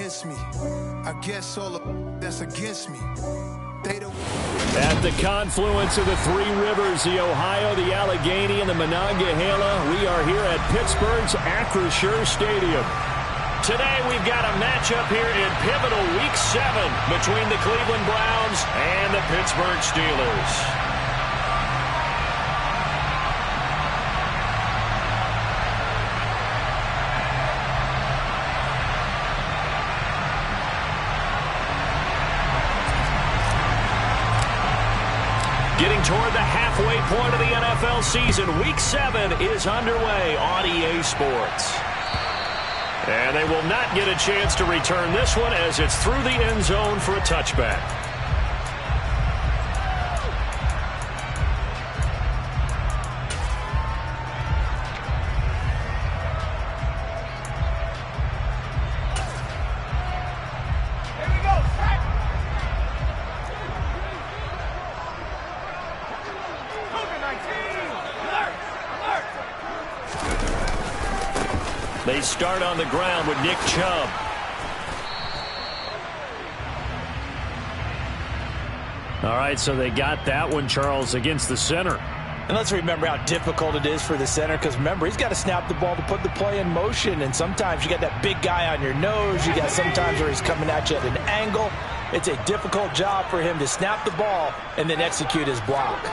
against me. I guess all of that's against me. At the confluence of the three rivers, the Ohio, the Allegheny, and the Monongahela, we are here at Pittsburgh's Acrisure Stadium. Today we've got a matchup here in pivotal Week 7 between the Cleveland Browns and the Pittsburgh Steelers. Getting toward the halfway point of the NFL season, Week 7 is underway on EA Sports. And they will not get a chance to return this one as it's through the end zone for a touchback. They start on the ground with Nick Chubb. All right, so they got that one, Charles, against the center. And let's remember how difficult it is for the center, because remember, he's got to snap the ball to put the play in motion, and sometimes you got that big guy on your nose. You got sometimes where he's coming at you at an angle. It's a difficult job for him to snap the ball and then execute his block.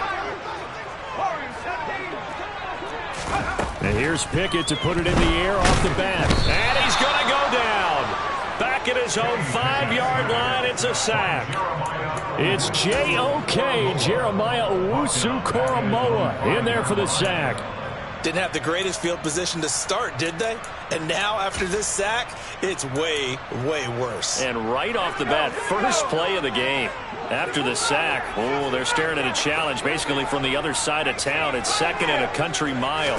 And here's Pickett to put it in the air off the bat. And he's going to go down. Back at his own 5-yard line, it's a sack. It's J.O.K. Jeremiah Owusu-Koramoah in there for the sack. Didn't have the greatest field position to start, did they? And now, after this sack, it's way, way worse. And right off the bat, first play of the game. After the sack, oh, they're staring at a challenge basically from the other side of town. It's second and a country mile.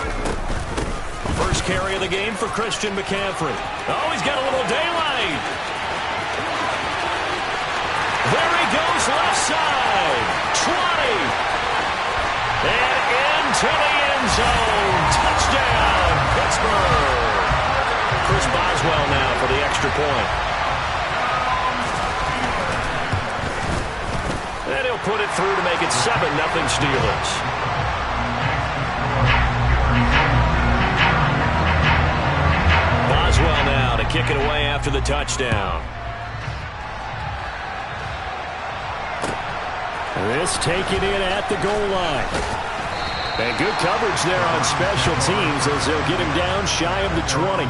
First carry of the game for Christian McCaffrey. Oh, he's got a little daylight. There he goes, left side. 20. And into the end zone. Touchdown, Pittsburgh. Chris Boswell now for the extra point. And he'll put it through to make it 7-0 Steelers. Boswell now to kick it away after the touchdown. This taken in at the goal line. And good coverage there on special teams as they'll get him down shy of the 20.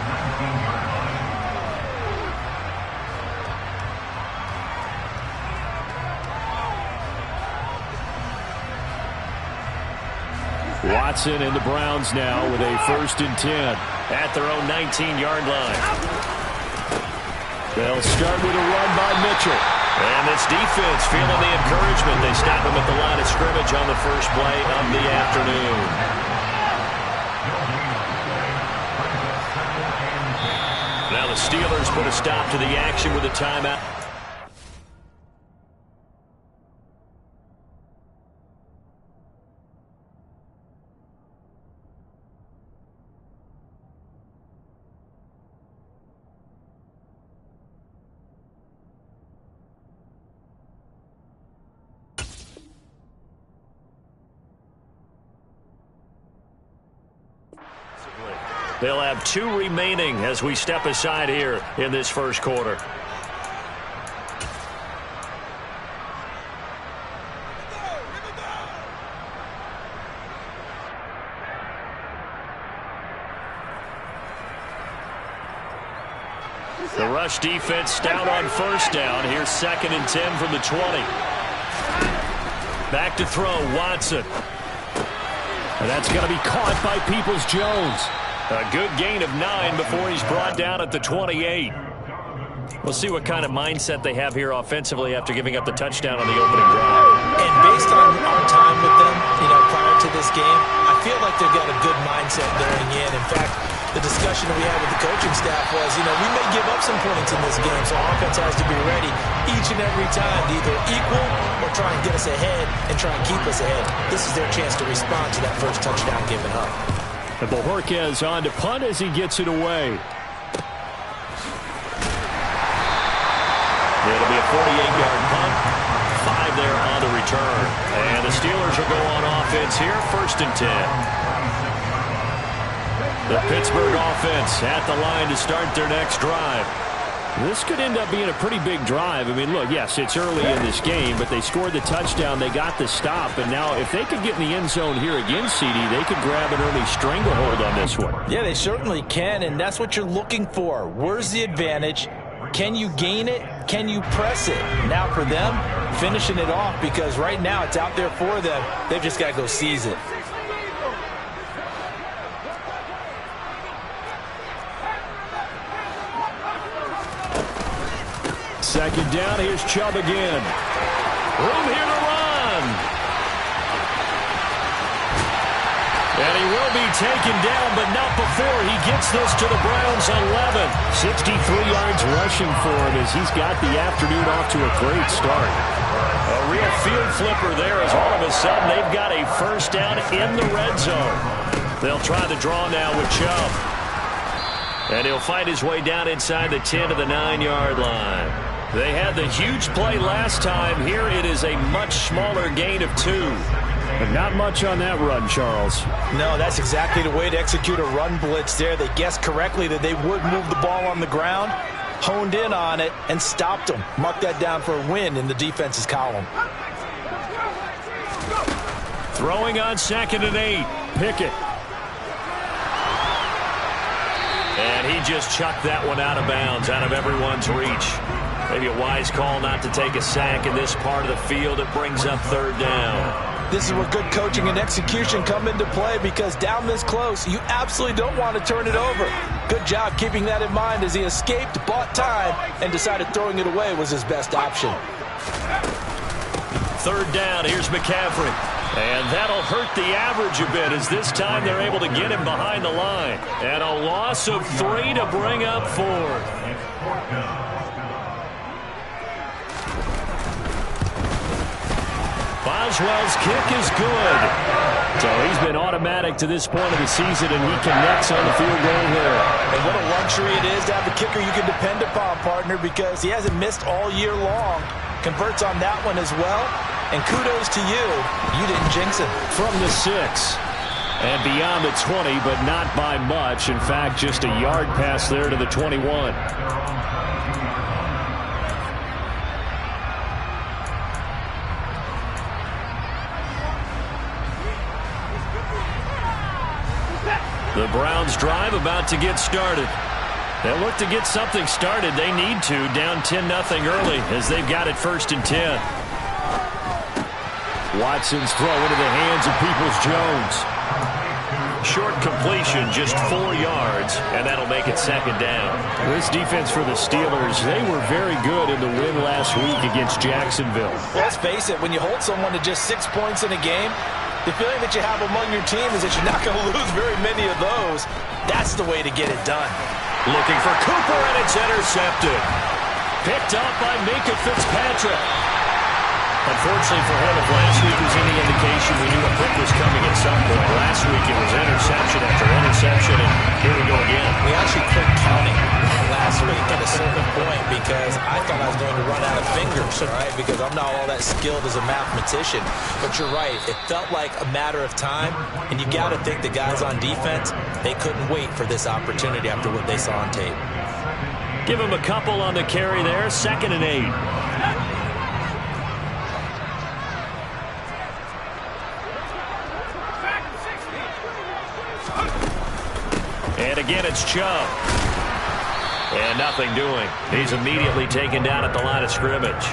Watson and the Browns now with a 1st and 10 at their own 19-yard line. They'll start with a run by Mitchell. And this defense feeling the encouragement. They stop him at the line of scrimmage on the first play of the afternoon. Now the Steelers put a stop to the action with a timeout. They'll have 2 remaining as we step aside here in this first quarter. The rush defense stout on first down. Here's 2nd and 10 from the 20. Back to throw, Watson. And that's going to be caught by Peoples-Jones. A good gain of 9 before he's brought down at the 28. We'll see what kind of mindset they have here offensively after giving up the touchdown on the opening drive. And based on our time with them, prior to this game, I feel like they've got a good mindset going in. In fact, the discussion we had with the coaching staff was, we may give up some points in this game, so offense has to be ready each and every time to either equal or try and get us ahead and try and keep us ahead. This is their chance to respond to that first touchdown given up. And Bojorquez on to punt as he gets it away. It'll be a 48-yard punt. 5 there on the return. And the Steelers will go on offense here, 1st and 10. The Pittsburgh offense at the line to start their next drive. This could end up being a pretty big drive. I mean, look, yes, it's early in this game, but they scored the touchdown. They got the stop. And now if they could get in the end zone here again, CD, they could grab an early stranglehold on this one. Yeah, they certainly can, and that's what you're looking for. Where's the advantage? Can you gain it? Can you press it? Now for them, finishing it off, because right now it's out there for them. They've just got to go seize it. Second down, here's Chubb again. Room here to run. And he will be taken down, but not before he gets this to the Browns 11. 63 yards rushing for him as he's got the afternoon off to a great start. A real field flipper there as all of a sudden they've got a first down in the red zone. They'll try the draw now with Chubb. And he'll fight his way down inside the 10 to the 9-yard line. They had the huge play last time. Here it is a much smaller gain of 2. But not much on that run, Charles. No, that's exactly the way to execute a run blitz there. They guessed correctly that they would move the ball on the ground, honed in on it, and stopped them. Mark that down for a win in the defense's column. Throwing on 2nd and 8. Pickett. And he just chucked that one out of bounds, out of everyone's reach. Maybe a wise call not to take a sack in this part of the field. It brings up 3rd down. This is where good coaching and execution come into play, because down this close, you absolutely don't want to turn it over. Good job keeping that in mind as he escaped, bought time, and decided throwing it away was his best option. 3rd down, here's McCaffrey. And that'll hurt the average a bit as this time they're able to get him behind the line. And a loss of 3 to bring up 4th. Boswell's kick is good. So he's been automatic to this point of the season, and he connects on the field goal here. And what a luxury it is to have a kicker you can depend upon, partner, because he hasn't missed all year long. Converts on that one as well. And kudos to you. You didn't jinx him. From the 6. And beyond the 20, but not by much. In fact, just a yard pass there to the 21. The Browns drive about to get started. They'll look to get something started. They need to, down 10-0 early as they've got it 1st and 10. Watson's throw into the hands of Peoples-Jones. Short completion, just 4 yards, and that'll make it 2nd down. This defense for the Steelers, they were very good in the win last week against Jacksonville. Well, let's face it, when you hold someone to just 6 points in a game, the feeling that you have among your team is that you're not going to lose very many of those. That's the way to get it done. Looking for Cooper, and it's intercepted. Picked up by Minka Fitzpatrick. Unfortunately for him, if last week was any indication, we knew a pick was coming at some point. Last week it was interception after interception, and here we go again. We actually quit counting last week at a certain point because I thought I was going to run out of fingers, right? Because I'm not all that skilled as a mathematician. But you're right. It felt like a matter of time, and you got to think the guys on defense, they couldn't wait for this opportunity after what they saw on tape. Give him a couple on the carry there, 2nd and 8. And again, it's Chubb. And nothing doing. He's immediately taken down at the line of scrimmage.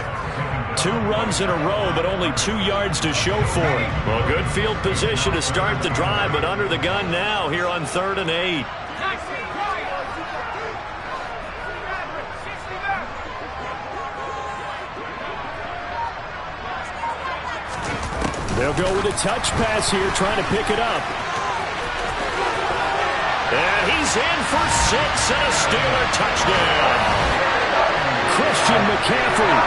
2 runs in a row, but only 2 yards to show for it. Well, good field position to start the drive, but under the gun now here on 3rd and 8. They'll go with a touch pass here, trying to pick it up. And he's in for 6 and a Steeler touchdown. Christian McCaffrey,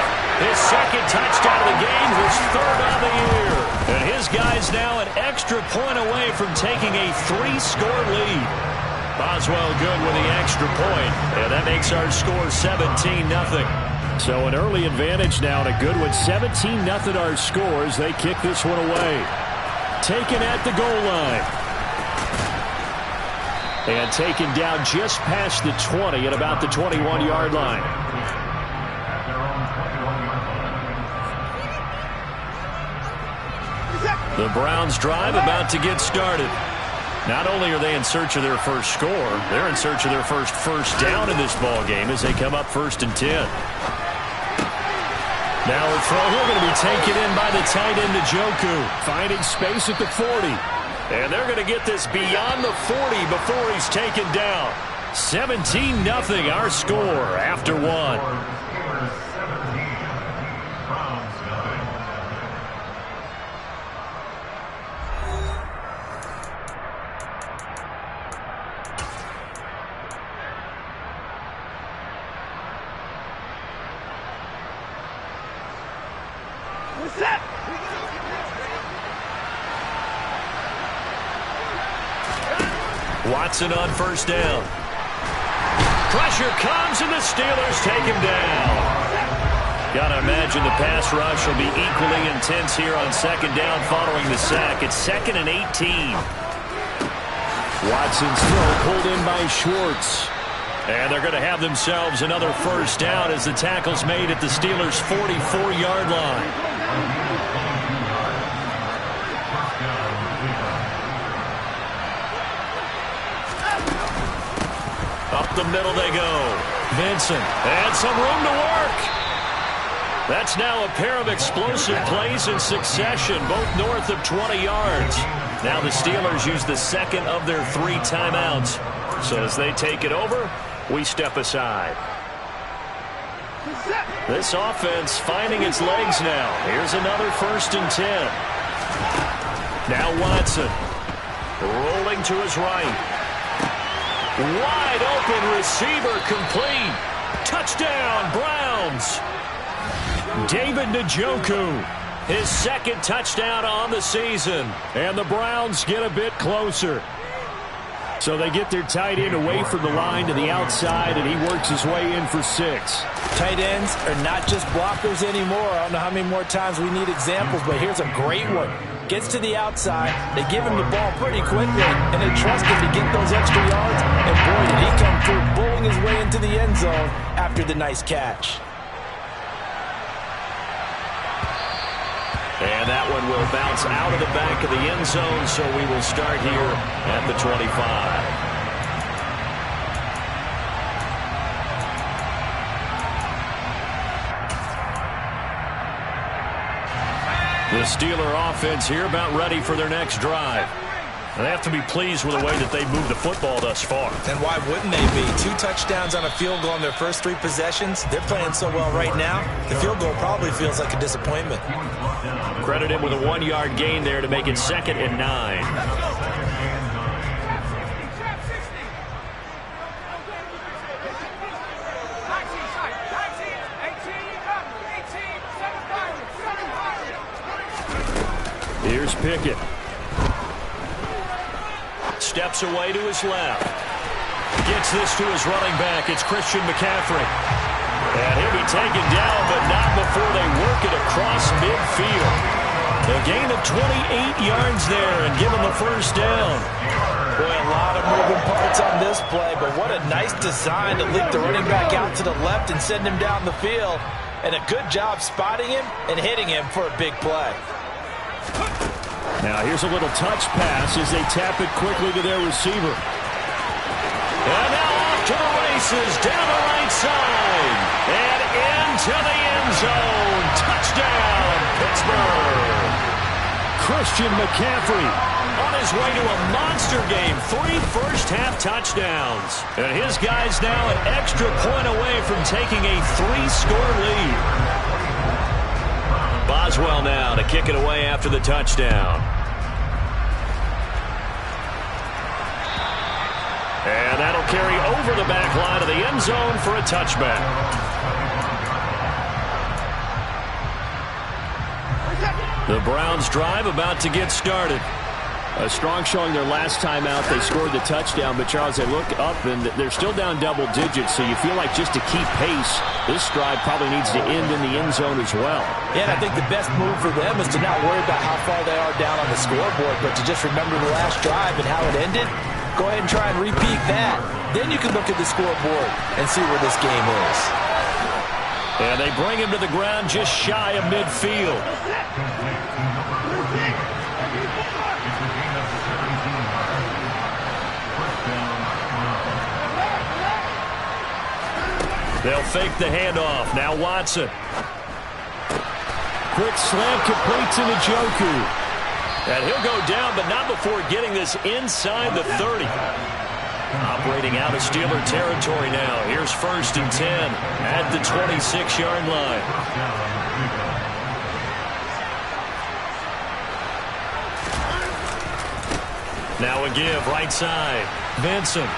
his 2nd touchdown of the game, his 3rd on the year. And his guy's now an extra point away from taking a 3-score lead. Boswell good with the extra point, and that makes our score 17-0. So an early advantage now and a good one. 17-0 our scores. They kick this one away. Taken at the goal line. And taken down just past the 20 at about the 21-yard line. The Browns drive about to get started. Not only are they in search of their first score, they're in search of their first down in this ball game as they come up 1st and 10. Now a throw here going to be taken in by the tight end, Njoku. Finding space at the 40. And they're going to get this beyond the 40 before he's taken down. 17-0 our score after one. Watson on 1st down. Pressure comes and the Steelers take him down. Gotta imagine the pass rush will be equally intense here on 2nd down following the sack. It's 2nd and 18. Watson's throw pulled in by Schwartz. And they're going to have themselves another 1st down as the tackle's made at the Steelers' 44-yard line. Up the middle they go. Vincent. And some room to work. That's now a pair of explosive plays in succession, both north of 20 yards. Now the Steelers use the 2nd of their 3 timeouts. So as they take it over, we step aside. This offense finding its legs now. Here's another 1st and 10. Now Watson. Rolling to his right. Wide open receiver complete. Touchdown, Browns. David Njoku, his 2nd touchdown on the season. And the Browns get a bit closer. So they get their tight end away from the line to the outside, and he works his way in for 6. Tight ends are not just blockers anymore. I don't know how many more times we need examples, but here's a great one. Gets to the outside, they give him the ball pretty quickly, and they trust him to get those extra yards, and boy, did he come through bowling his way into the end zone after the nice catch. And that one will bounce out of the back of the end zone, so we will start here at the 25. The Steeler offense here about ready for their next drive. They have to be pleased with the way that they moved the football thus far. And why wouldn't they be? 2 touchdowns on a field goal in their first 3 possessions. They're playing so well right now, the field goal probably feels like a disappointment. Credit him with a 1-yard gain there to make it 2nd and 9. Here's Pickett. Steps away to his left. Gets this to his running back. It's Christian McCaffrey. And he'll be taken down, but not before they work it across midfield. A gain of 28 yards there and give him the 1st down. Boy, a lot of moving parts on this play, but what a nice design to leap the running back out to the left and send him down the field. And a good job spotting him and hitting him for a big play. Now here's a little touch pass as they tap it quickly to their receiver. And now off to the races down the right side. And into the end zone. Touchdown, Pittsburgh. Christian McCaffrey on his way to a monster game. 3 first-half touchdowns. And his guys now an extra point away from taking a 3-score lead. Boswell now to kick it away after the touchdown. And that'll carry over the back line of the end zone for a touchback. The Browns drive about to get started. A strong showing their last time out. They scored the touchdown, but Charles, they look up and they're still down double digits, so you feel like just to keep pace, this drive probably needs to end in the end zone as well. Yeah, and I think the best move for them is to not worry about how far they are down on the scoreboard, but to just remember the last drive and how it ended. Go ahead and try and repeat that. Then you can look at the scoreboard and see where this game is. And they bring him to the ground just shy of midfield. They'll fake the handoff. Now Watson. Quick slam complete to Njoku. And he'll go down, but not before getting this inside the 30. Operating out of Steeler territory now. Here's 1st and 10 at the 26-yard line. Now a give, right side. Vincent.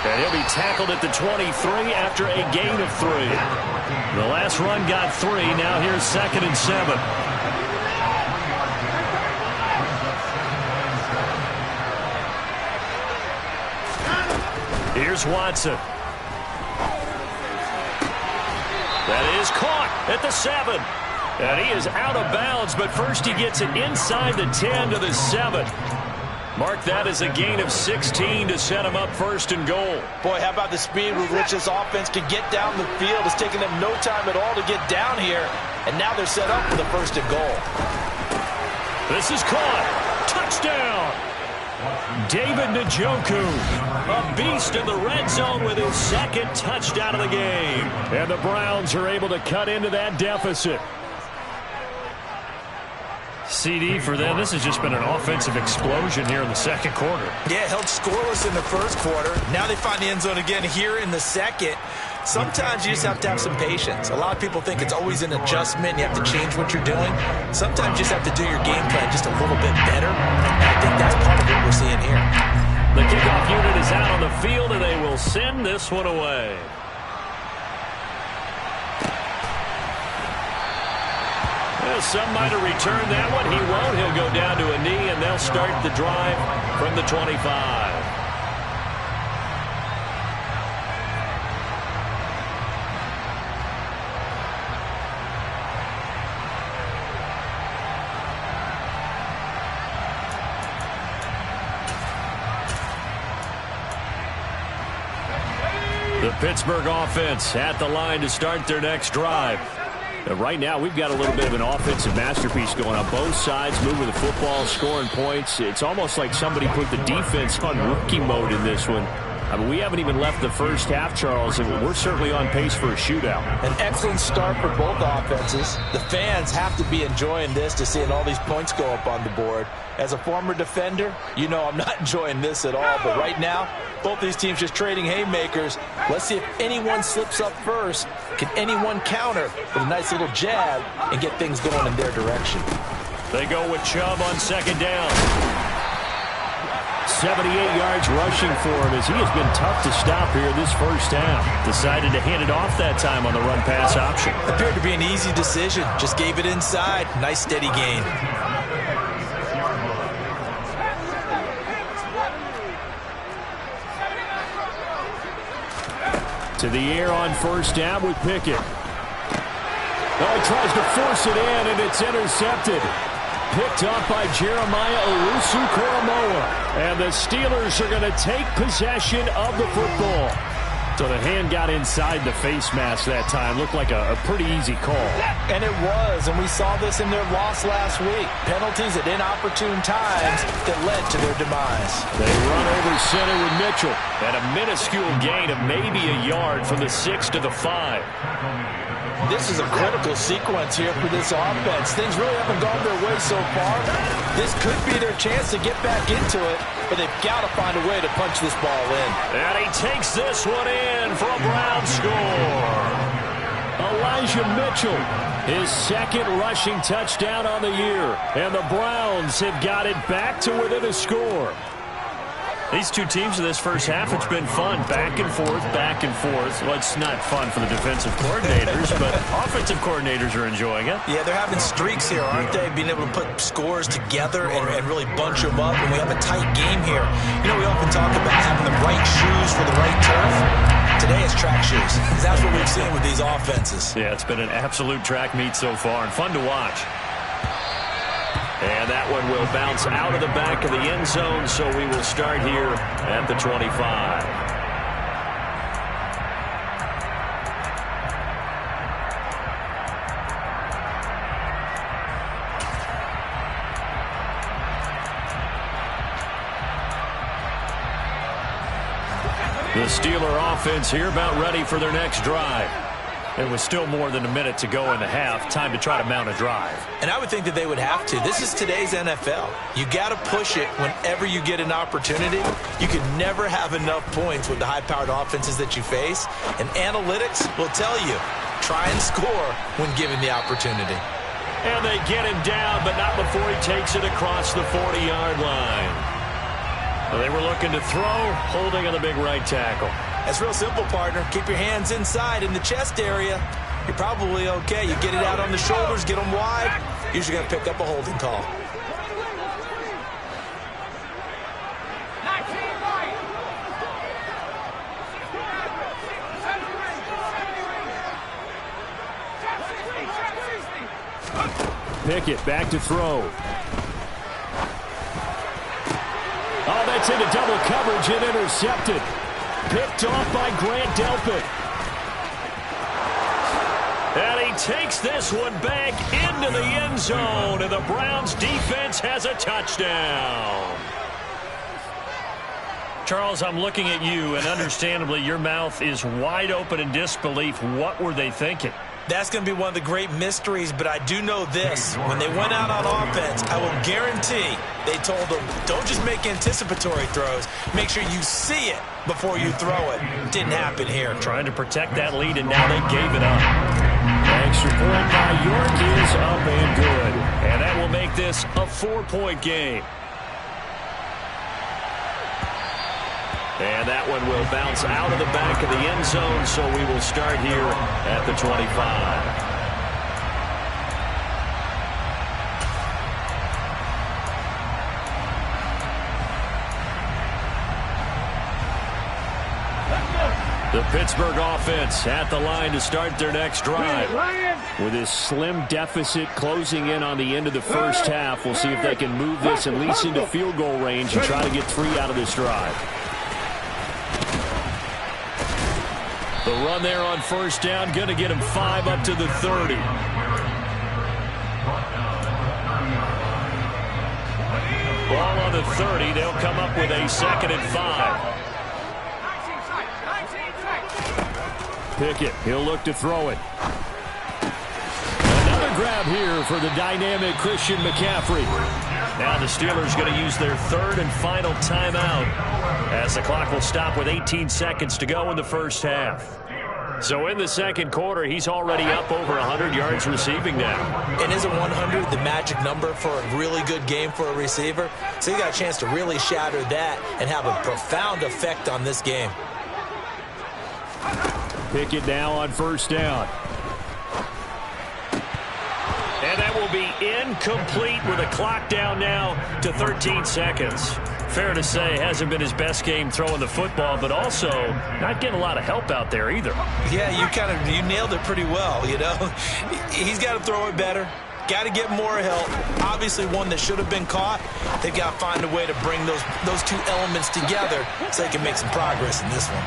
And he'll be tackled at the 23 after a gain of 3. The last run got 3. Now here's 2nd and 7. Here's Watson. That is caught at the 7. And he is out of bounds, but first he gets it inside the 10 to the 7. Mark that as a gain of 16 to set him up 1st and goal. Boy, how about the speed with which this offense can get down the field? It's taken them no time at all to get down here, and now they're set up for the 1st and goal. This is caught. Touchdown. David Njoku, a beast in the red zone with his 2nd touchdown of the game. And the Browns are able to cut into that deficit. CD for them. This has just been an offensive explosion here in the 2nd quarter. Yeah, held scoreless in the 1st quarter. Now they find the end zone again here in the 2nd. Sometimes you just have to have some patience. A lot of people think it's always an adjustment. You have to change what you're doing. Sometimes you just have to do your game plan just a little bit better. And I think that's part of what we're seeing here. The kickoff unit is out on the field, and they will send this one away. Well, some might have returned that one. He won't. He'll go down to a knee, and they'll start the drive from the 25. The Pittsburgh offense at the line to start their next drive. Right now, we've got a little bit of an offensive masterpiece going on. Both sides moving the football, scoring points. It's almost like somebody put the defense on rookie mode in this one. I mean, we haven't even left the first half, Charles, and we're certainly on pace for a shootout. An excellent start for both offenses. The fans have to be enjoying this to seeing all these points go up on the board. As a former defender, you know I'm not enjoying this at all. But right now, both these teams just trading haymakers. Let's see if anyone slips up first. Can anyone counter with a nice little jab and get things going in their direction? They go with Chubb on 2nd down. 78 yards rushing for him as he has been tough to stop here this 1st half. Decided to hand it off that time on the run-pass option. Appeared to be an easy decision. Just gave it inside. Nice steady gain. To the air on 1st down with Pickett. Oh, he tries to force it in, and it's intercepted. Picked up by Jeremiah Owusu-Koramoah. And the Steelers are going to take possession of the football. So the hand got inside the face mask that time. Looked like a pretty easy call. And it was, and we saw this in their loss last week. Penalties at inopportune times that led to their demise. They run over center with Mitchell. And a minuscule gain of maybe a yard from the 6 to the 5. This is a critical sequence here for this offense. Things really haven't gone their way so far. This could be their chance to get back into it, but they've got to find a way to punch this ball in. And he takes this one in for a Brown score. Elijah Mitchell, his 2nd rushing touchdown on the year. And the Browns have got it back to within a score. These two teams in this first half, it's been fun. Back and forth, back and forth. Well, it's not fun for the defensive coordinators, but offensive coordinators are enjoying it. Yeah, they're having streaks here, aren't they? Being able to put scores together and really bunch them up. And we have a tight game here. You know, we often talk about having the right shoes for the right turf. Today it's track shoes. That's what we've seen with these offenses. Yeah, it's been an absolute track meet so far and fun to watch. And that one will bounce out of the back of the end zone, so we will start here at the 25. The Steeler offense here about ready for their next drive. It was still more than a minute to go in the half. Time to try to mount a drive. And I would think that they would have to. This is today's NFL. You got to push it whenever you get an opportunity. You can never have enough points with the high-powered offenses that you face. And analytics will tell you, try and score when given the opportunity. And they get him down, but not before he takes it across the 40-yard line. Well, they were looking to throw, holding on the big right tackle. That's real simple, partner. Keep your hands inside in the chest area. You're probably okay. You get it out on the shoulders, get them wide. Usually going to pick up a holding call. Pickett back to throw. Oh, that's into double coverage and intercepted. Picked off by Grant Delpit. And he takes this one back into the end zone, and the Browns defense has a touchdown. Charles, I'm looking at you, and understandably your mouth is wide open in disbelief. What were they thinking? That's going to be one of the great mysteries, but I do know this. When they went out on offense, I will guarantee they told them, don't just make anticipatory throws. Make sure you see it before you throw it. Didn't happen here. Trying to protect that lead, and now they gave it up. Extra point by York is up and good. And that will make this a 4-point game. And that one will bounce out of the back of the end zone, so we will start here at the 25. The Pittsburgh offense at the line to start their next drive. With this slim deficit closing in on the end of the first half, we'll see if they can move this at least into field goal range and try to get 3 out of this drive. The run there on first down, going to get him 5 up to the 30. Ball on the 30. They'll come up with a 2nd and 5. Pickett, he'll look to throw it. Another grab here for the dynamic Christian McCaffrey. Now the Steelers going to use their 3rd and final timeout as the clock will stop with 18 seconds to go in the first half. So in the second quarter, he's already up over 100 yards receiving now. And isn't 100 the magic number for a really good game for a receiver? So you got a chance to really shatter that and have a profound effect on this game. Pickett now on first down. And that will be incomplete with a clock down now to 13 seconds. Fair to say, hasn't been his best game throwing the football, but also not getting a lot of help out there either. Yeah, you nailed it pretty well, you know. He's got to throw it better. Got to get more help. Obviously one that should have been caught. They've got to find a way to bring those two elements together so they can make some progress in this one.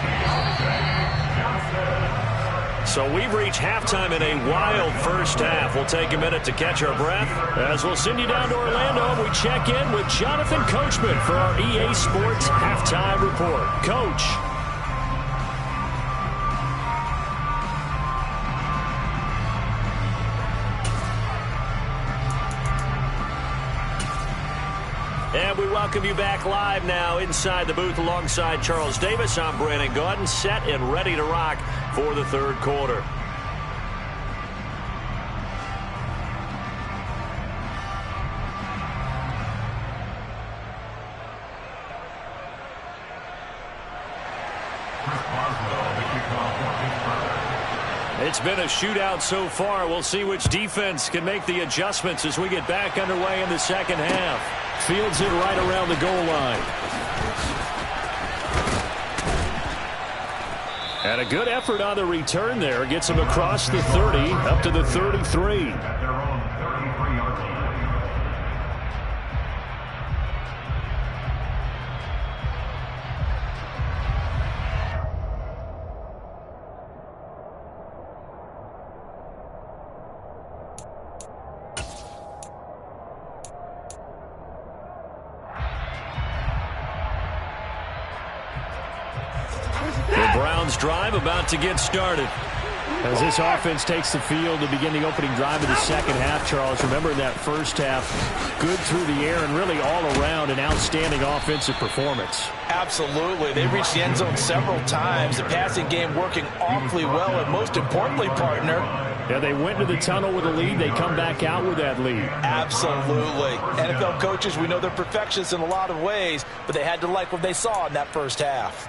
So we've reached halftime in a wild first half. We'll take a minute to catch our breath as we'll send you down to Orlando. We check in with Jonathan Coachman for our EA Sports Halftime Report. Coach. And we welcome you back live now inside the booth alongside Charles Davis. I'm Brandon Gaudin, set and ready to rock for the third quarter. It's been a shootout so far. We'll see which defense can make the adjustments as we get back underway in the second half. Fields it right around the goal line. And a good effort on the return there. Gets him across the 30, up to the 33. Drive about to get started. As this offense takes the field to begin the opening drive of the second half, Charles, remember in that first half, good through the air and really all around an outstanding offensive performance. Absolutely. They reached the end zone several times. The passing game working awfully well, and most importantly, partner, yeah, they went to the tunnel with a lead. They come back out with that lead. Absolutely. NFL coaches, we know they're perfectionists in a lot of ways, but they had to like what they saw in that first half.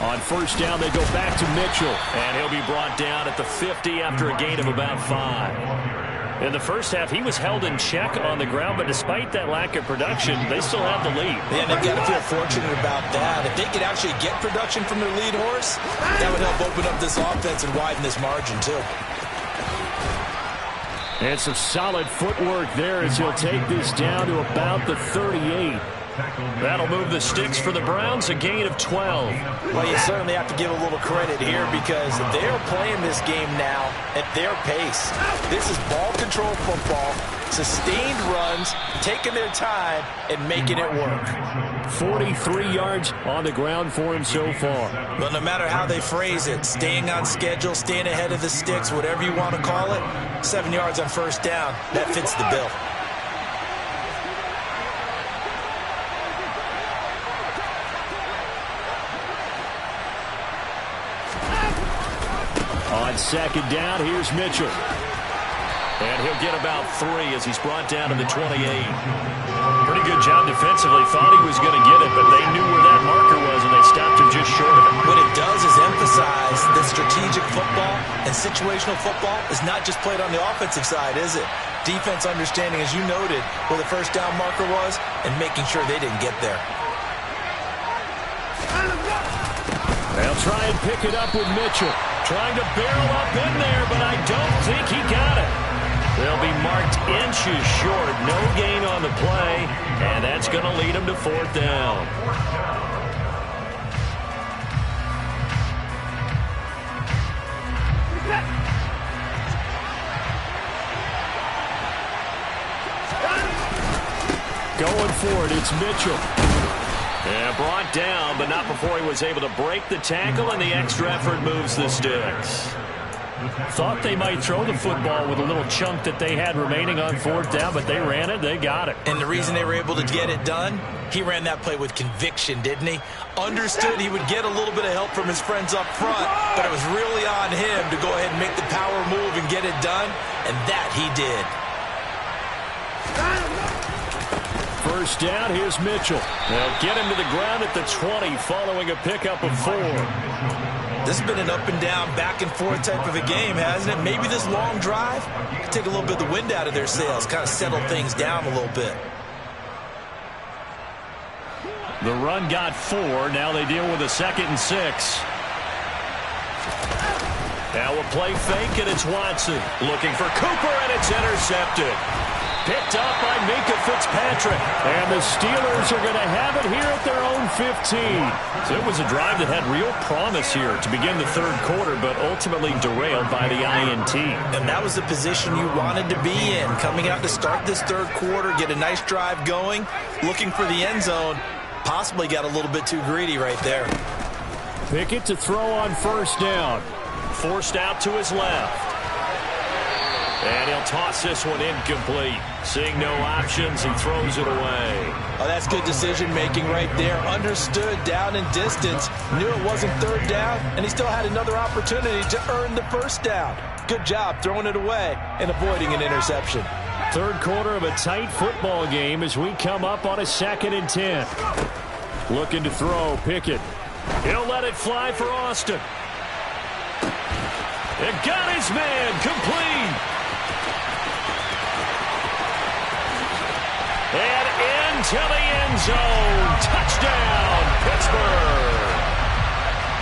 On first down, they go back to Mitchell. And he'll be brought down at the 50 after a gain of about 5. In the first half, he was held in check on the ground, but despite that lack of production, they still have the lead. Yeah, they've got to feel fortunate about that. If they could actually get production from their lead horse, that would help open up this offense and widen this margin, too. And some solid footwork there as he'll take this down to about the 38. That'll move the sticks for the Browns, a gain of 12. Well, you certainly have to give a little credit here because they're playing this game now at their pace. This is ball control football, sustained runs, taking their time, and making it work. 43 yards on the ground for him so far. Well, no matter how they phrase it, staying on schedule, staying ahead of the sticks, whatever you want to call it, 7 yards on first down, that fits the bill. On second down, here's Mitchell. And he'll get about 3 as he's brought down to the 28. Pretty good job defensively. Thought he was going to get it, but they knew where that marker was, and they stopped him just short of it. What it does is emphasize that strategic football and situational football is not just played on the offensive side, is it? Defense understanding, as you noted, where the first down marker was and making sure they didn't get there. They'll try and pick it up with Mitchell. Trying to barrel up in there, but I don't think he got it. They'll be marked inches short. No gain on the play, and that's going to lead them to fourth down. Going for it, it's Mitchell. Yeah, brought down, but not before he was able to break the tackle, and the extra effort moves the sticks. Thought they might throw the football with a little chunk that they had remaining on fourth down, but they ran it, they got it. And the reason they were able to get it done, he ran that play with conviction, didn't he? Understood he would get a little bit of help from his friends up front, but it was really on him to go ahead and make the power move and get it done, and that he did. First down, here's Mitchell. They'll get him to the ground at the 20 following a pickup of 4. This has been an up-and-down, back-and-forth type of a game, hasn't it? Maybe this long drive could take a little bit of the wind out of their sails, kind of settle things down a little bit. The run got 4. Now they deal with a 2nd and 6. Now a play fake, and it's Watson. Looking for Cooper, and it's intercepted. Picked up by Minkah Fitzpatrick. And the Steelers are going to have it here at their own 15. So it was a drive that had real promise here to begin the third quarter, but ultimately derailed by the INT. And that was the position you wanted to be in. Coming out to start this third quarter, get a nice drive going, looking for the end zone. Possibly got a little bit too greedy right there. Pickett to throw on first down. Forced out to his left. And he'll toss this one incomplete. Seeing no options, he throws it away. Oh, that's good decision-making right there. Understood down and distance. Knew it wasn't third down, and he still had another opportunity to earn the first down. Good job throwing it away and avoiding an interception. Third quarter of a tight football game as we come up on a 2nd and 10. Looking to throw, Pickett. He'll let it fly for Austin. It got his man, complete. And into the end zone. Touchdown, Pittsburgh.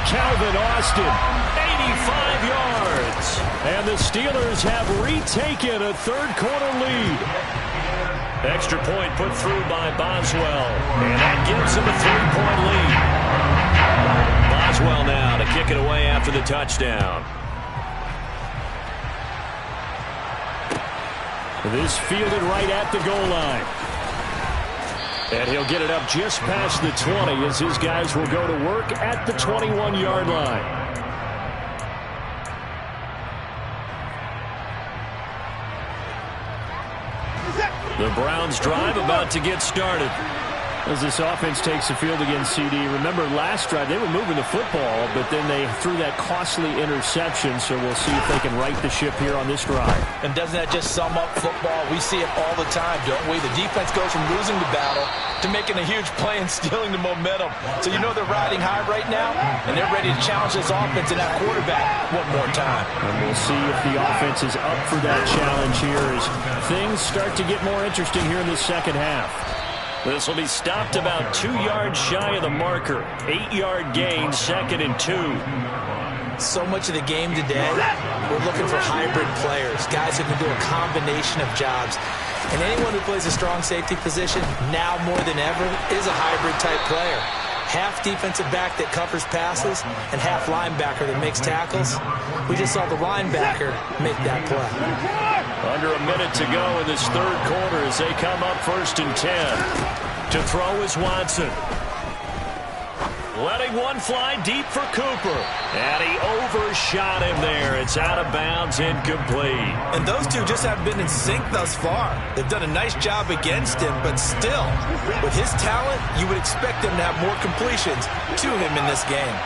Calvin Austin, 85 yards. And the Steelers have retaken a third-quarter lead. Extra point put through by Boswell. And that gives him a 3-point lead. Boswell now to kick it away after the touchdown. This fielded right at the goal line. And he'll get it up just past the 20 as his guys will go to work at the 21-yard line. The Browns drive about to get started. As this offense takes the field against CD. Remember last drive they were moving the football, but then they threw that costly interception, so we'll see if they can right the ship here on this drive. And doesn't that just sum up football? We see it all the time, don't we? The defense goes from losing the battle to making a huge play and stealing the momentum. So you know they're riding high right now, and they're ready to challenge this offense and that quarterback one more time. And we'll see if the offense is up for that challenge here as things start to get more interesting here in the second half. This will be stopped about 2 yards shy of the marker. 8-yard gain, 2nd and 2. So much of the game today, we're looking for hybrid players, guys who can do a combination of jobs. And anyone who plays a strong safety position, now more than ever, is a hybrid-type player. Half defensive back that covers passes and half linebacker that makes tackles. We just saw the linebacker make that play. Under a minute to go in this third quarter as they come up 1st and 10. To throw is Watson. Letting one fly deep for Cooper. And he overshot him there. It's out of bounds, incomplete. And those two just haven't been in sync thus far. They've done a nice job against him, but still, with his talent, you would expect him to have more completions to him in this game.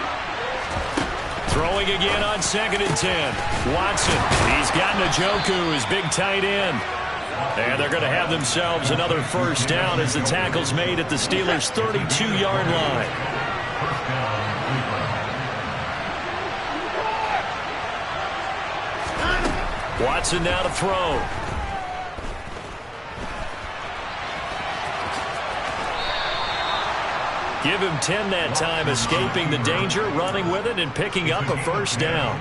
Throwing again on 2nd and 10. Watson, he's got Njoku, his big tight end. And they're going to have themselves another first down as the tackle's made at the Steelers' 32-yard line. Watson now to throw. Give him 10 that time, escaping the danger, running with it, and picking up a first down.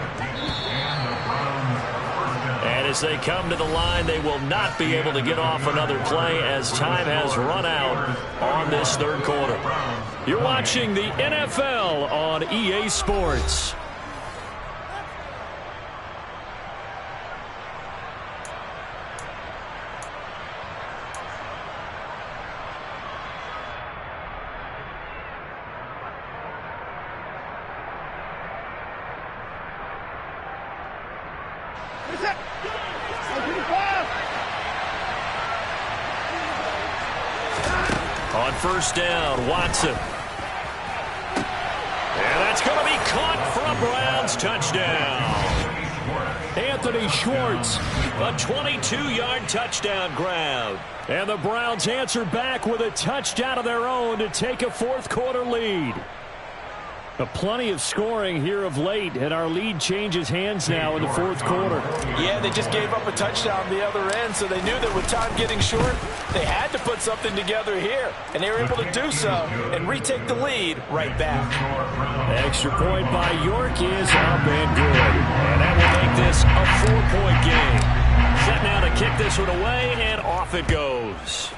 And as they come to the line, they will not be able to get off another play as time has run out on this third quarter. You're watching the NFL on EA Sports. On first down, Watson. And that's going to be caught for a Browns touchdown. Anthony Schwartz, a 22-yard touchdown grab. And the Browns answer back with a touchdown of their own to take a fourth-quarter lead. Plenty of scoring here of late, and our lead changes hands now in the fourth quarter. Yeah, they just gave up a touchdown the other end, so they knew that with time getting short, they had to put something together here, and they were able to do so and retake the lead right back. Extra point by York is up and good, and that will make this a 4-point game. Set now to kick this one away, and off it goes.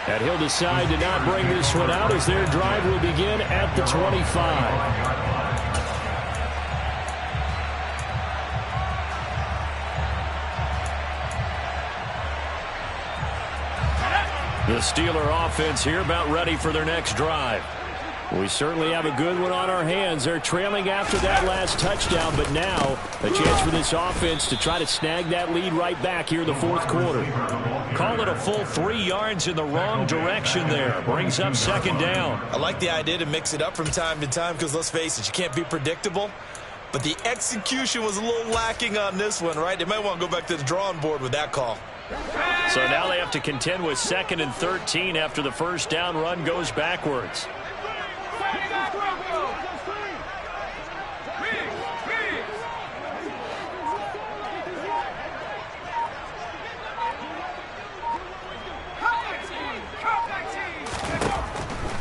And he'll decide to not bring this one out as their drive will begin at the 25. The Steeler offense here about ready for their next drive. We certainly have a good one on our hands. They're trailing after that last touchdown, but now a chance for this offense to try to snag that lead right back here in the fourth quarter. Call it a full 3 yards in the wrong direction there. Brings up second down. I like the idea to mix it up from time to time because, let's face it, you can't be predictable. But the execution was a little lacking on this one, right? They might want to go back to the drawing board with that call. So now they have to contend with 2nd and 13 after the first down run goes backwards.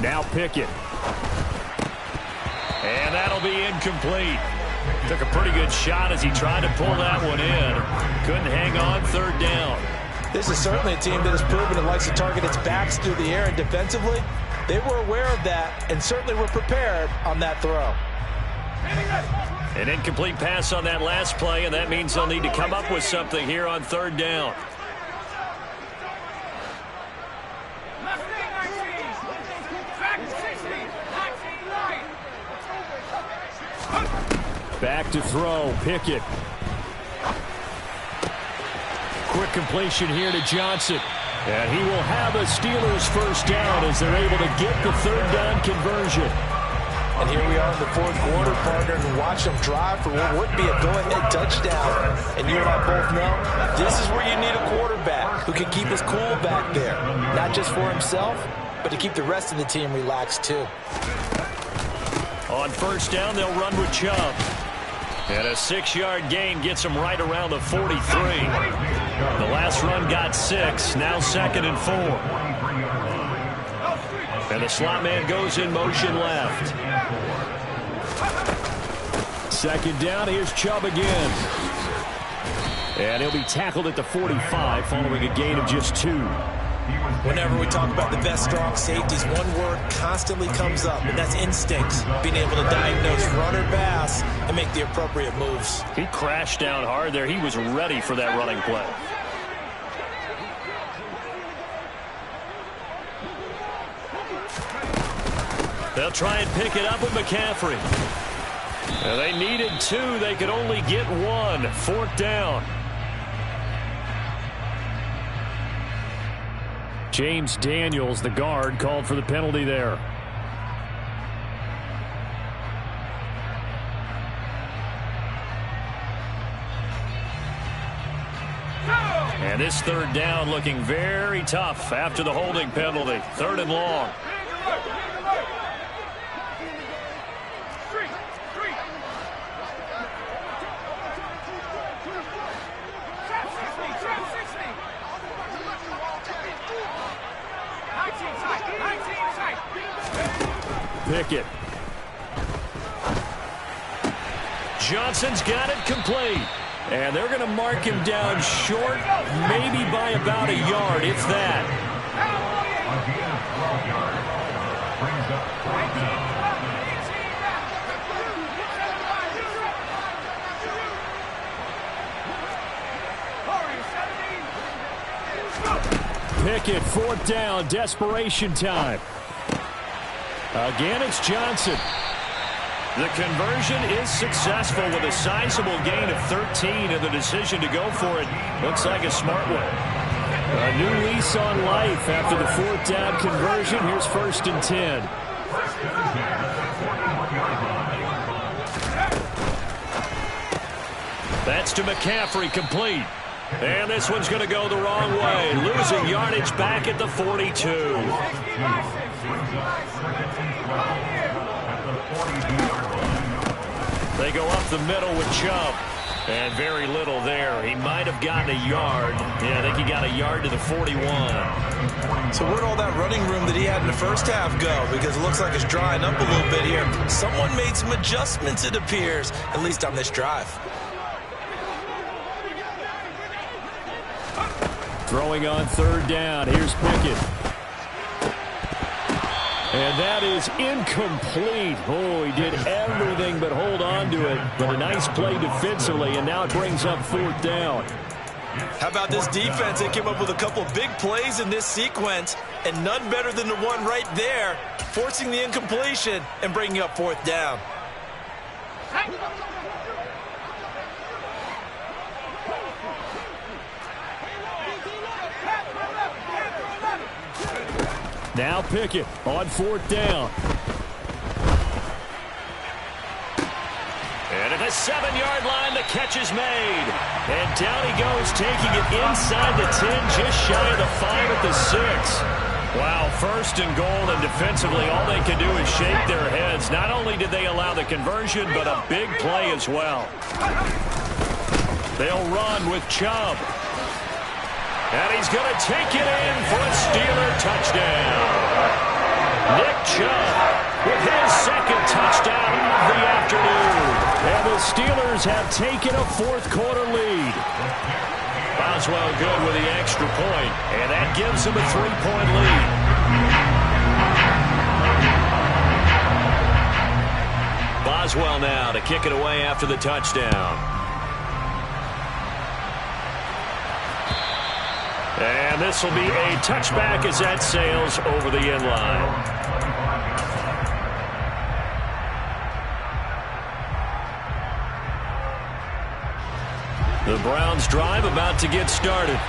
Now Pickett. And that'll be incomplete. Took a pretty good shot as he tried to pull that one in. Couldn't hang on 3rd down. This is certainly a team that has proven it likes to target its backs through the air, and defensively, they were aware of that and certainly were prepared on that throw. An incomplete pass on that last play, and that means they'll need to come up with something here on 3rd down. Back to throw, Pickett. Quick completion here to Johnson. And he will have a Steelers first down as they're able to get the 3rd down conversion. And here we are in the 4th quarter, partner, and watch them drive for what would be a go-ahead touchdown. And you and I both know this is where you need a quarterback who can keep his cool back there. Not just for himself, but to keep the rest of the team relaxed too. On first down, they'll run with Chubb. And a 6-yard gain gets him right around the 43. The last run got 6, now 2nd and 4. And the slot man goes in motion left. 2nd down, here's Chubb again. And he'll be tackled at the 45 following a gain of just 2. Whenever we talk about the best strong safeties, one word constantly comes up, and that's instincts. Being able to diagnose run or pass and make the appropriate moves. He crashed down hard there. He was ready for that running play. They'll try and pick it up with McCaffrey. And they needed 2. They could only get 1. 4th down. James Daniels, the guard, called for the penalty there. And this 3rd down looking very tough after the holding penalty. 3rd and long. Pickett. Johnson's got it complete. And they're going to mark him down short, maybe by about a yard, if that. Pickett, 4th down, desperation time. Again, it's Johnson. The conversion is successful with a sizable gain of 13, and the decision to go for it looks like a smart one. A new lease on life after the 4th down conversion. Here's 1st and 10. That's to McCaffrey, complete. And this one's going to go the wrong way. Losing yardage back at the 42. They go up the middle with Chubb. And very little there. He might have gotten a yard. Yeah, I think he got a yard to the 41. So where'd all that running room that he had in the first half go? Because it looks like it's drying up a little bit here. Someone made some adjustments, it appears, at least on this drive. Throwing on 3rd down. Here's Pickett. And that is incomplete. Oh, he did everything but hold on to it. But a nice play defensively, and now it brings up 4th down. How about this defense? They came up with a couple big plays in this sequence, and none better than the one right there, forcing the incompletion and bringing up fourth down. Now Pickett on fourth down. And at the 7-yard line, the catch is made. And down he goes, taking it inside the 10, just shy of the 5 at the 6. Wow, first and goal, and defensively, all they can do is shake their heads. Not only did they allow the conversion, but a big play as well. They'll run with Chubb. And he's going to take it in for a Steeler touchdown. Nick Chubb with his second touchdown of the afternoon. And the Steelers have taken a fourth-quarter lead. Boswell good with the extra point, and that gives them a 3-point lead. Boswell now to kick it away after the touchdown. And this will be a touchback as that sails over the end line. The Browns drive about to get started.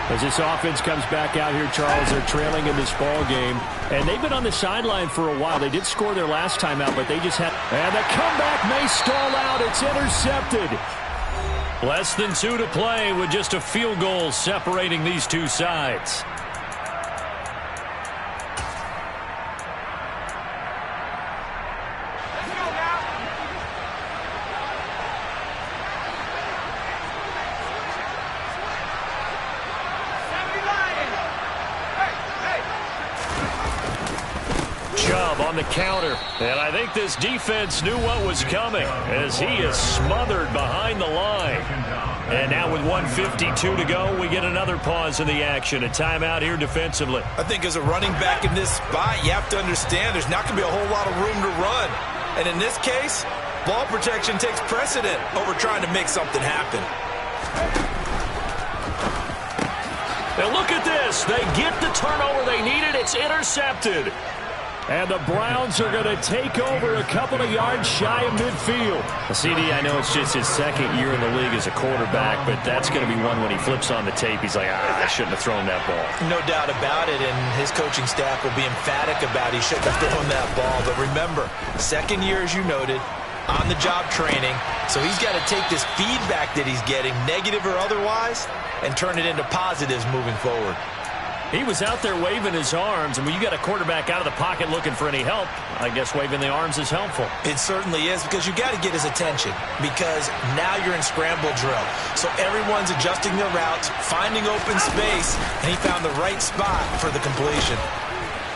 As this offense comes back out here, Charles, they're trailing in this ball game. And they've been on the sideline for a while. They did score their last time out, but they just had... And the comeback may stall out. It's intercepted. Less than 2 to play with just a field goal separating these two sides. Chubb on the counter, and I think this defense knew what was coming as he is smothered behind the line. And now with 1:52 to go, we get another pause in the action. A timeout here defensively. I think as a running back in this spot, you have to understand there's not going to be a whole lot of room to run. And in this case, ball protection takes precedent over trying to make something happen. And look at this. They get the turnover they needed. It's intercepted. And the Browns are going to take over a couple of yards shy of midfield. CD, I know it's just his second year in the league as a quarterback, but that's going to be one when he flips on the tape. He's like, I shouldn't have thrown that ball. No doubt about it, and his coaching staff will be emphatic about he shouldn't have thrown that ball. But remember, second year, as you noted, on-the-job training. So he's got to take this feedback that he's getting, negative or otherwise, and turn it into positives moving forward. He was out there waving his arms, and when you got a quarterback out of the pocket looking for any help, I guess waving the arms is helpful. It certainly is, because you got to get his attention, because now you're in scramble drill. So everyone's adjusting their routes, finding open space, and he found the right spot for the completion.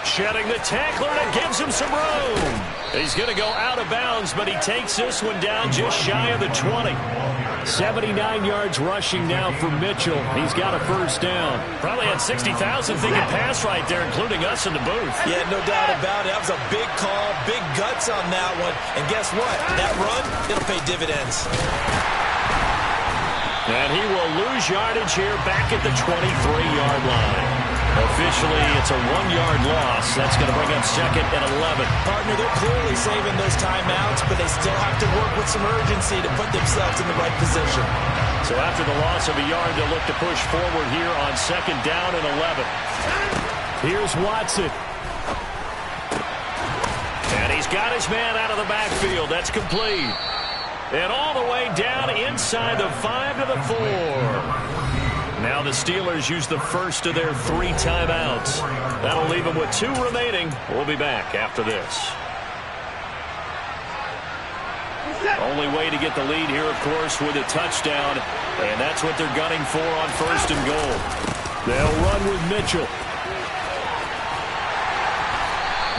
Shedding the tackler, and it gives him some room. He's going to go out of bounds, but he takes this one down just shy of the 20. 79 yards rushing now for Mitchell. He's got a first down. Probably had 60,000 thinking pass right there, including us in the booth. Yeah, no doubt about it. That was a big call, big guts on that one. And guess what? That run, it'll pay dividends. And he will lose yardage here back at the 23-yard line. Officially, it's a 1-yard loss. That's going to bring up second and 11. Partner, they're clearly saving those timeouts, but they still have to work with some urgency to put themselves in the right position. So after the loss of a yard, they'll look to push forward here on second down and 11. Here's Watson. And he's got his man out of the backfield. That's complete. And all the way down inside the 5 to the 4. Now the Steelers use the first of their 3 timeouts. That'll leave them with 2 remaining. We'll be back after this. Only way to get the lead here, of course, with a touchdown. And that's what they're gunning for on first and goal. They'll run with Mitchell.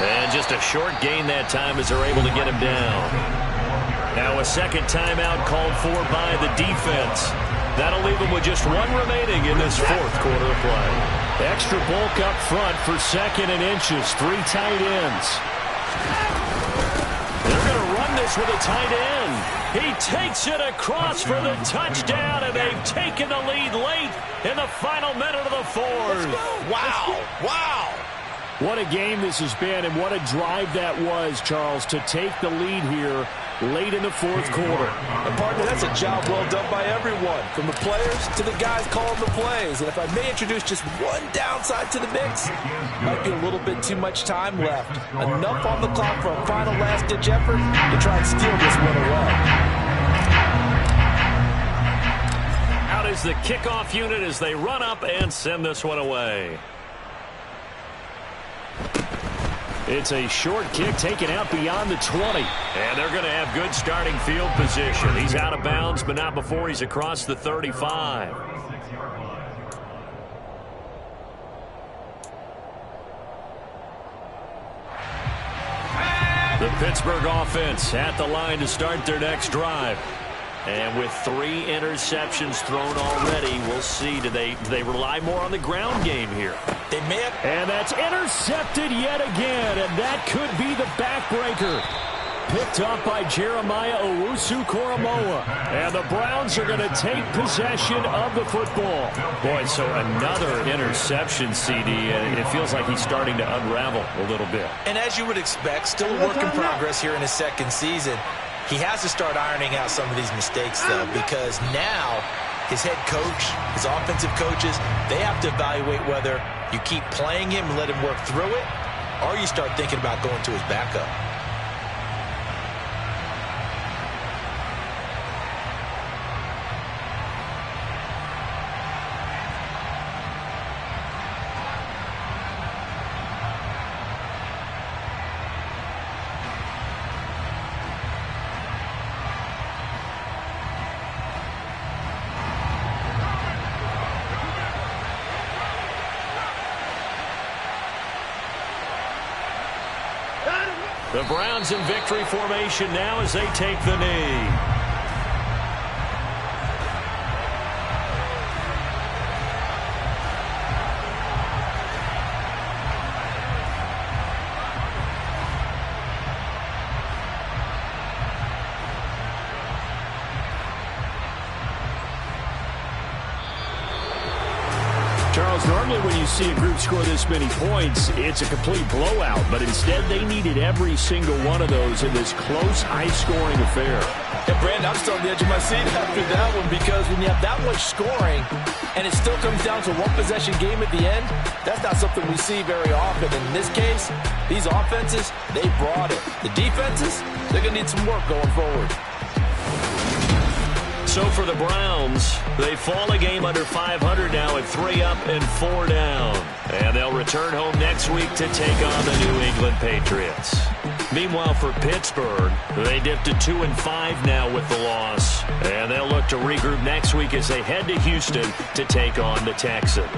And just a short gain that time as they're able to get him down. Now a second timeout called for by the defense. That'll leave them with just 1 remaining in this fourth quarter of play. Extra bulk up front for second and inches. 3 tight ends. They're going to run this this with a tight end. He takes it across for the touchdown, and they've taken the lead late in the final minute of the fourth. Wow. Wow. What a game this has been, and what a drive that was, Charles, to take the lead here late in the fourth quarter. And partner, that's a job well done by everyone, from the players to the guys calling the plays. And if I may introduce just one downside to the mix, might be a little bit too much time left. Enough on the clock for a final last-ditch effort to try and steal this one away. Out is the kickoff unit as they run up and send this one away. It's a short kick taken out beyond the 20. And they're going to have good starting field position. He's out of bounds, but not before he's across the 35. The Pittsburgh offense at the line to start their next drive. And with 3 interceptions thrown already, we'll see. Do they rely more on the ground game here? They may have. And that's intercepted yet again, and that could be the backbreaker. Picked up by Jeremiah Owusu-Koramoah. And the Browns are going to take possession of the football. Boy, so another interception, CD, and it feels like he's starting to unravel a little bit. And as you would expect, still a work in progress here in his second season. He has to start ironing out some of these mistakes, though, because now his head coach, his offensive coaches, they have to evaluate whether you keep playing him and let him work through it, or you start thinking about going to his backup. The Browns in victory formation now as they take the knee. Charles, normally when you see a group score this many points, it's a complete blowout. But instead, they needed every single one of those in this close, high-scoring affair. And Brandon, I'm still on the edge of my seat after that one, because when you have that much scoring and it still comes down to one possession game at the end, that's not something we see very often. And in this case, these offenses, they brought it. The defenses, they're going to need some work going forward. So for the Browns, they fall a game under 500 now at 3 up and 4 down. And they'll return home next week to take on the New England Patriots. Meanwhile, for Pittsburgh, they dipped to 2-5 now with the loss. And they'll look to regroup next week as they head to Houston to take on the Texans.